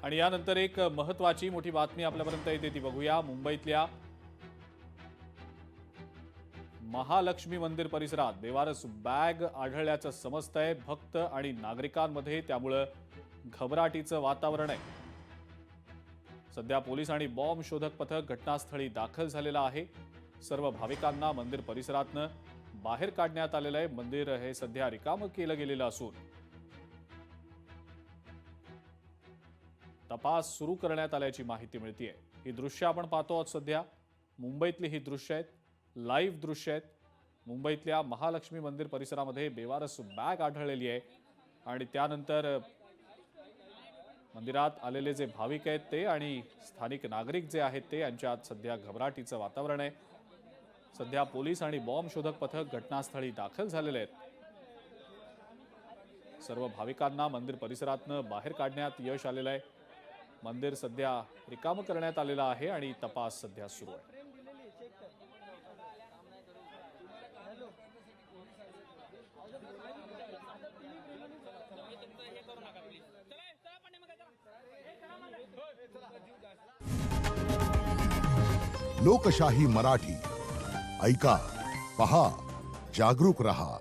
आणि यानंतर एक महत्त्वाची मोठी बातमी आपल्यापर्यंत येते ती बघूया। मुंबईतल्या महालक्ष्मी मंदिर परिसरात बेवारस बॅग आढळल्याचं समजतंय। भक्त आणि नागरिकांमध्ये त्यामुळे घबराटीचं वातावरण आहे। सध्या पोलीस आणि बॉम्ब शोधक पथक घटनास्थळी दाखल झालेलं आहे। सर्व भाविकांना मंदिर परिसरातनं बाहेर काढण्यात आलेलं आहे। मंदिर हे सध्या रिकामं केलं गेलेलं असून तपास सुरू करण्यात आल्याची माहिती मिळतेय। ही दृश्य आपण पाहतो आहोत सध्या। मुंबईतली ही दृश्य आहेत, लाईव्ह दृश्य आहेत। मुंबईतल्या महालक्ष्मी मंदिर परिसरामध्ये बेवारस बॅग आढळलेली आहे आणि त्यानंतर मंदिरात आलेले जे भाविक आहेत ते आणि स्थानिक नागरिक जे आहेत ते यांच्यात सध्या घबराटीचं वातावरण आहे। सध्या पोलीस आणि बॉम्ब शोधक पथक घटनास्थळी दाखल झालेले आहेत। सर्व भाविकांना मंदिर परिसरातनं बाहेर काढण्यात यश आलेलं आहे। मंदिर सध्या रिकामं करण्यात आलेलं आहे आणि तपास सध्या सुरू आहे। लोकशाही मराठी ऐका, पहा, जागरूक रहा।